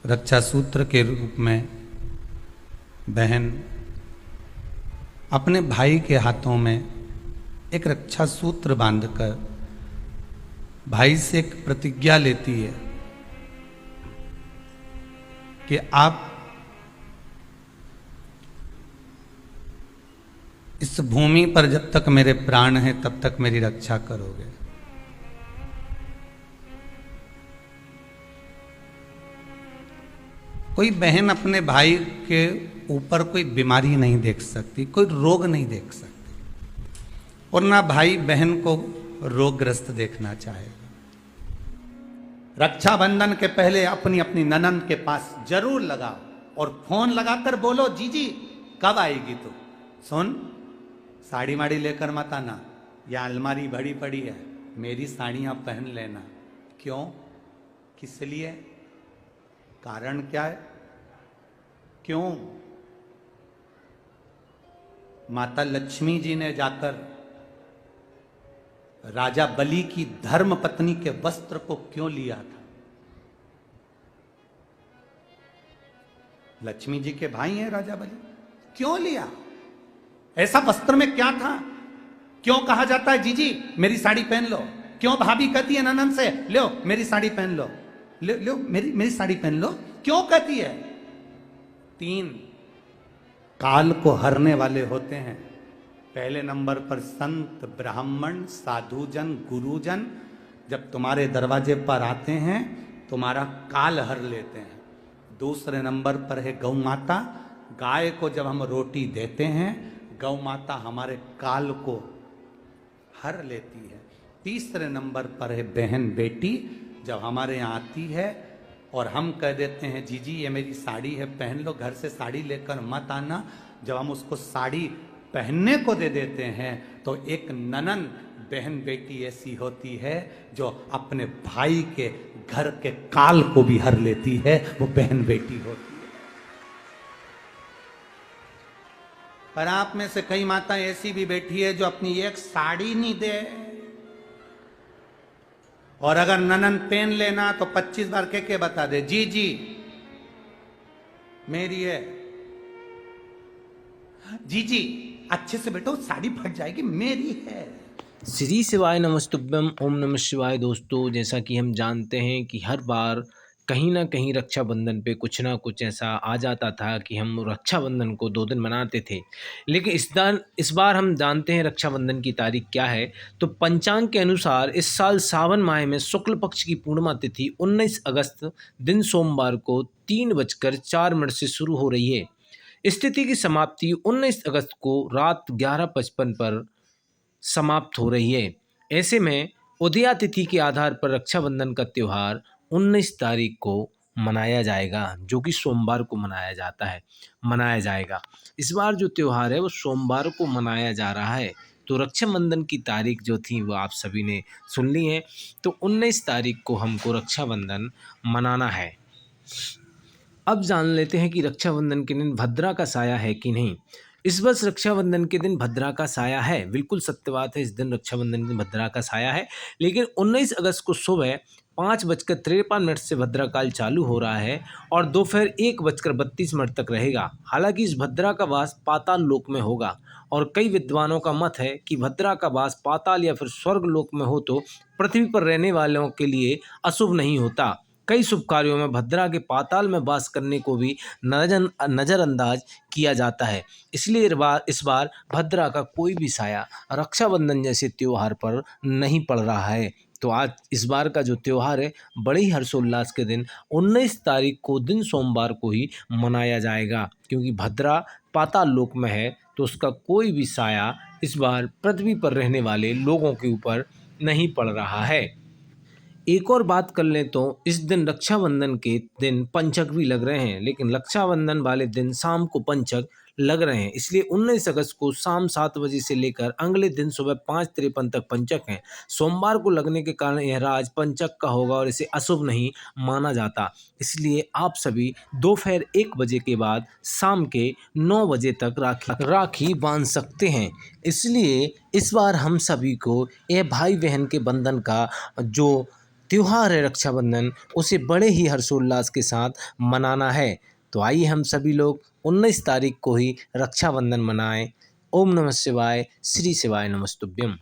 रक्षा सूत्र के रूप में बहन अपने भाई के हाथों में एक रक्षा सूत्र बांधकर भाई से एक प्रतिज्ञा लेती है कि आप इस भूमि पर जब तक मेरे प्राण हैं तब तक मेरी रक्षा करोगे। कोई बहन अपने भाई के ऊपर कोई बीमारी नहीं देख सकती, कोई रोग नहीं देख सकती, और ना भाई बहन को रोगग्रस्त देखना चाहेगा। रक्षाबंधन के पहले अपनी अपनी ननंद के पास जरूर लगाओ और फोन लगाकर बोलो, जीजी कब आएगी तू? सुन, साड़ी माड़ी लेकर मत आना, या अलमारी भरी पड़ी है, मेरी साड़ियां पहन लेना। क्यों? किस लिए? कारण क्या है? क्यों? माता लक्ष्मी जी ने जाकर राजा बलि की धर्म पत्नी के वस्त्र को क्यों लिया था? लक्ष्मी जी के भाई हैं राजा बलि, क्यों लिया? ऐसा वस्त्र में क्या था? क्यों कहा जाता है जीजी मेरी साड़ी पहन लो? क्यों भाभी कहती है ननंद से, लो मेरी साड़ी पहन लो, लो मेरी साड़ी पहन लो? क्यों कहती है? 3 काल को हरने वाले होते हैं। पहले नंबर पर संत, ब्राह्मण, साधुजन, गुरुजन जब तुम्हारे दरवाजे पर आते हैं तुम्हारा काल हर लेते हैं। दूसरे नंबर पर है गौ माता। गाय को जब हम रोटी देते हैं गौ माता हमारे काल को हर लेती है। तीसरे नंबर पर है बहन बेटी, जब हमारे यहाँ आती है और हम कह देते हैं जीजी ये मेरी साड़ी है पहन लो, घर से साड़ी लेकर मत आना, जब हम उसको साड़ी पहनने को दे देते हैं तो एक ननन बहन बेटी ऐसी होती है जो अपने भाई के घर के काल को भी हर लेती है, वो बहन बेटी होती है। पर आप में से कई माता ऐसी भी बैठी है जो अपनी एक साड़ी नहीं दे, और अगर ननन पहन लेना तो 25 बार के बता दे, जी जी मेरी है, जी जी अच्छे से बैठो साड़ी फट जाएगी, मेरी है। श्री शिवाय नमस्तुभ्यम, ओम नमः शिवाय। दोस्तों, जैसा कि हम जानते हैं कि हर बार कहीं ना कहीं रक्षाबंधन पे कुछ ना कुछ ऐसा आ जाता था कि हम रक्षाबंधन को 2 दिन मनाते थे। लेकिन इस बार हम जानते हैं रक्षाबंधन की तारीख क्या है। तो पंचांग के अनुसार इस साल सावन माह में शुक्ल पक्ष की पूर्णिमा तिथि 19 अगस्त दिन सोमवार को 3:04 से शुरू हो रही है। इस तिथि की समाप्ति 19 अगस्त को रात 11:55 पर समाप्त हो रही है। ऐसे में उदया तिथि के आधार पर रक्षाबंधन का त्यौहार 19 तारीख को मनाया जाएगा, जो कि सोमवार को मनाया जाएगा। इस बार जो त्यौहार है वो सोमवार को मनाया जा रहा है। तो रक्षाबंधन की तारीख जो थी वो आप सभी ने सुन ली है। तो 19 तारीख को हमको रक्षाबंधन मनाना है। अब जान लेते हैं कि रक्षाबंधन के दिन भद्रा का साया है कि नहीं। इस वर्ष रक्षाबंधन के दिन भद्रा का साया है, बिल्कुल सत्य बात है। इस दिन रक्षाबंधन के दिन भद्रा का साया है, लेकिन 19 अगस्त को सुबह 5:53 से भद्रा काल चालू हो रहा है और दोपहर 1:32 तक रहेगा। हालांकि इस भद्रा का वास पाताल लोक में होगा और कई विद्वानों का मत है कि भद्रा का वास पाताल या फिर स्वर्ग लोक में हो तो पृथ्वी पर रहने वालों के लिए अशुभ नहीं होता। कई शुभ कार्यों में भद्रा के पाताल में वास करने को भी नज़रअंदाज किया जाता है। इसलिए इस बार भद्रा का कोई भी साया रक्षाबंधन जैसे त्यौहार पर नहीं पड़ रहा है। तो आज इस बार का जो त्यौहार है बड़े ही हर्षोल्लास के दिन 19 तारीख को दिन सोमवार को ही मनाया जाएगा, क्योंकि भद्रा पाताल लोक में है तो उसका कोई भी साया इस बार पृथ्वी पर रहने वाले लोगों के ऊपर नहीं पड़ रहा है। एक और बात कर लें तो इस दिन रक्षाबंधन के दिन पंचक भी लग रहे हैं, लेकिन रक्षाबंधन वाले दिन शाम को पंचक लग रहे हैं। इसलिए 19 अगस्त को शाम 7 बजे से लेकर अगले दिन सुबह 5:53 तक पंचक हैं। सोमवार को लगने के कारण यह राज पंचक का होगा और इसे अशुभ नहीं माना जाता। इसलिए आप सभी दोपहर 1 बजे के बाद शाम के 9 बजे तक राखी बांध सकते हैं। इसलिए इस बार हम सभी को यह भाई बहन के बंधन का जो त्योहार है रक्षाबंधन, उसे बड़े ही हर्षोल्लास के साथ मनाना है। तो आइए हम सभी लोग 19 तारीख को ही रक्षाबंधन मनाएं। ओम नमः शिवाय, श्री शिवाय नमस्तुभ्यम।